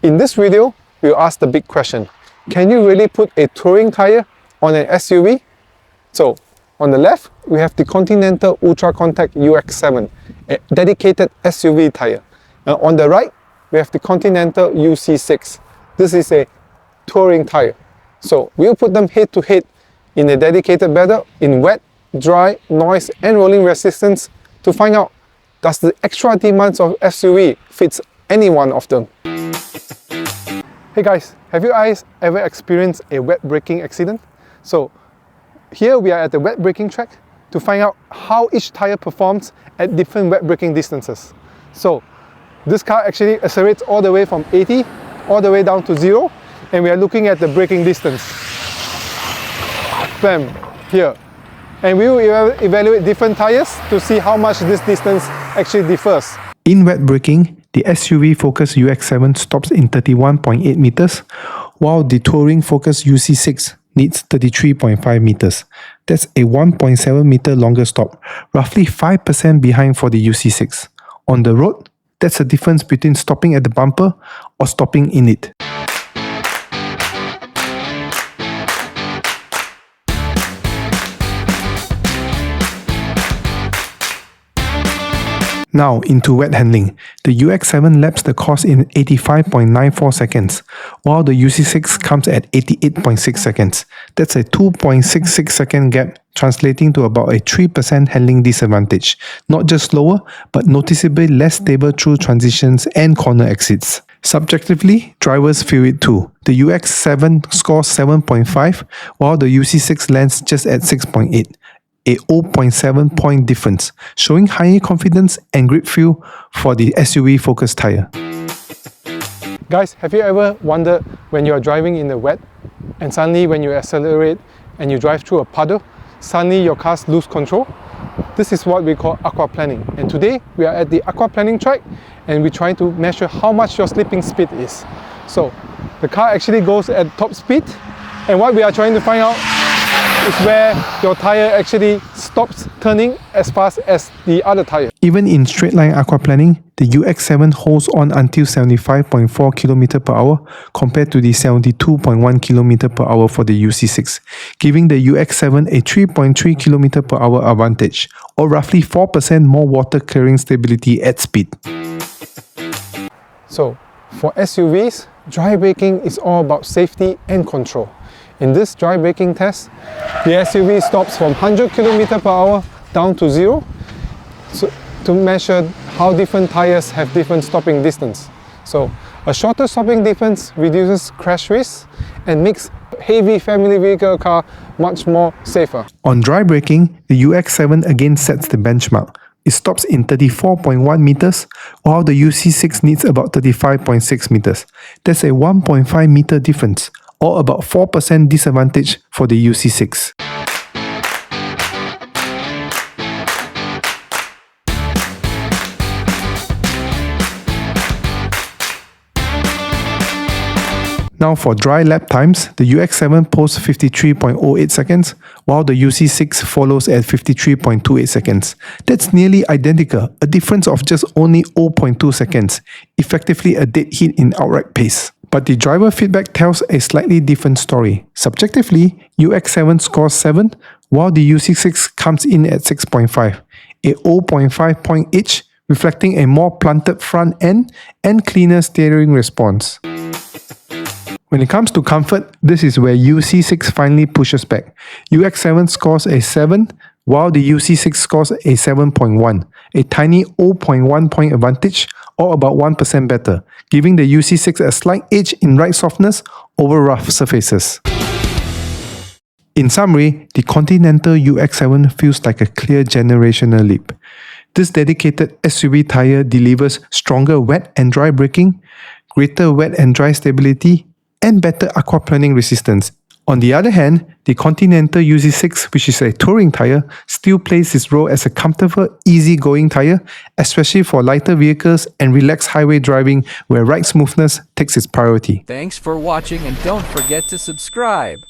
In this video, we'll ask the big question. Can you really put a touring tire on an SUV? So, on the left, we have the Continental UltraContact UX7, a dedicated SUV tire. And on the right, we have the Continental UC6. This is a touring tire. So, we'll put them head to head in a dedicated battle in wet, dry, noise and rolling resistance to find out, does the extra demands of SUV fits any one of them? Hey guys, have you guys ever experienced a wet braking accident? So here we are at the wet braking track to find out how each tire performs at different wet braking distances. So this car actually accelerates all the way from 80 all the way down to 0, and we are looking at the braking distance. Bam, here. And we will evaluate different tires to see how much this distance actually differs. In wet braking, the SUV-focused UX7 stops in 31.8 meters, while the touring-focused UC6 needs 33.5 meters. That's a 1.7 meter longer stop, roughly 5% behind for the UC6. On the road, that's the difference between stopping at the bumper or stopping in it. Now into wet handling. The UX7 laps the course in 85.94 seconds, while the UC6 comes at 88.6 seconds. That's a 2.66 second gap, translating to about a 3% handling disadvantage. Not just slower, but noticeably less stable through transitions and corner exits. Subjectively, drivers feel it too. The UX7 scores 7.5, while the UC6 lands just at 6.8. A 0.7 point difference, showing higher confidence and grip feel for the SUV-focused tire. Guys, have you ever wondered when you are driving in the wet and suddenly when you accelerate and you drive through a puddle, suddenly your cars lose control? This is what we call aquaplaning, and today we are at the aquaplaning track and we're trying to measure how much your slipping speed is. So the car actually goes at top speed, and what we are trying to find out is where your tire actually stops turning as fast as the other tire. Even in straight line aquaplaning, the UX7 holds on until 75.4 km per hour compared to the 72.1 km per hour for the UC6, giving the UX7 a 3.3 km per hour advantage, or roughly 4% more water clearing stability at speed. So, for SUVs, dry braking is all about safety and control. In this dry braking test, the SUV stops from 100 km per hour down to 0 to measure how different tires have different stopping distance. So a shorter stopping distance reduces crash risk and makes heavy family vehicle car much more safer. On dry braking, the UX7 again sets the benchmark. It stops in 34.1 meters, while the UC6 needs about 35.6 meters. That's a 1.5 meter difference, or about 4% disadvantage for the UC6. Now for dry lap times, the UX7 posts 53.08 seconds, while the UC6 follows at 53.28 seconds. That's nearly identical, a difference of just only 0.2 seconds, effectively a dead heat in outright pace. But the driver feedback tells a slightly different story. Subjectively, UX7 scores 7, while the UC6 comes in at 6.5, a 0.5 point each, reflecting a more planted front end and cleaner steering response. When it comes to comfort, this is where UC6 finally pushes back. UX7 scores a 7, while the UC6 scores a 7.1, a tiny 0.1 point advantage, or about 1% better, giving the UC6 a slight edge in ride softness over rough surfaces. In summary, the Continental UX7 feels like a clear generational leap. This dedicated SUV tire delivers stronger wet and dry braking, greater wet and dry stability, and better aquaplaning resistance. On the other hand, the Continental UC6, which is a touring tire, still plays its role as a comfortable, easy-going tire, especially for lighter vehicles and relaxed highway driving where ride smoothness takes its priority. Thanks for watching, and don't forget to subscribe.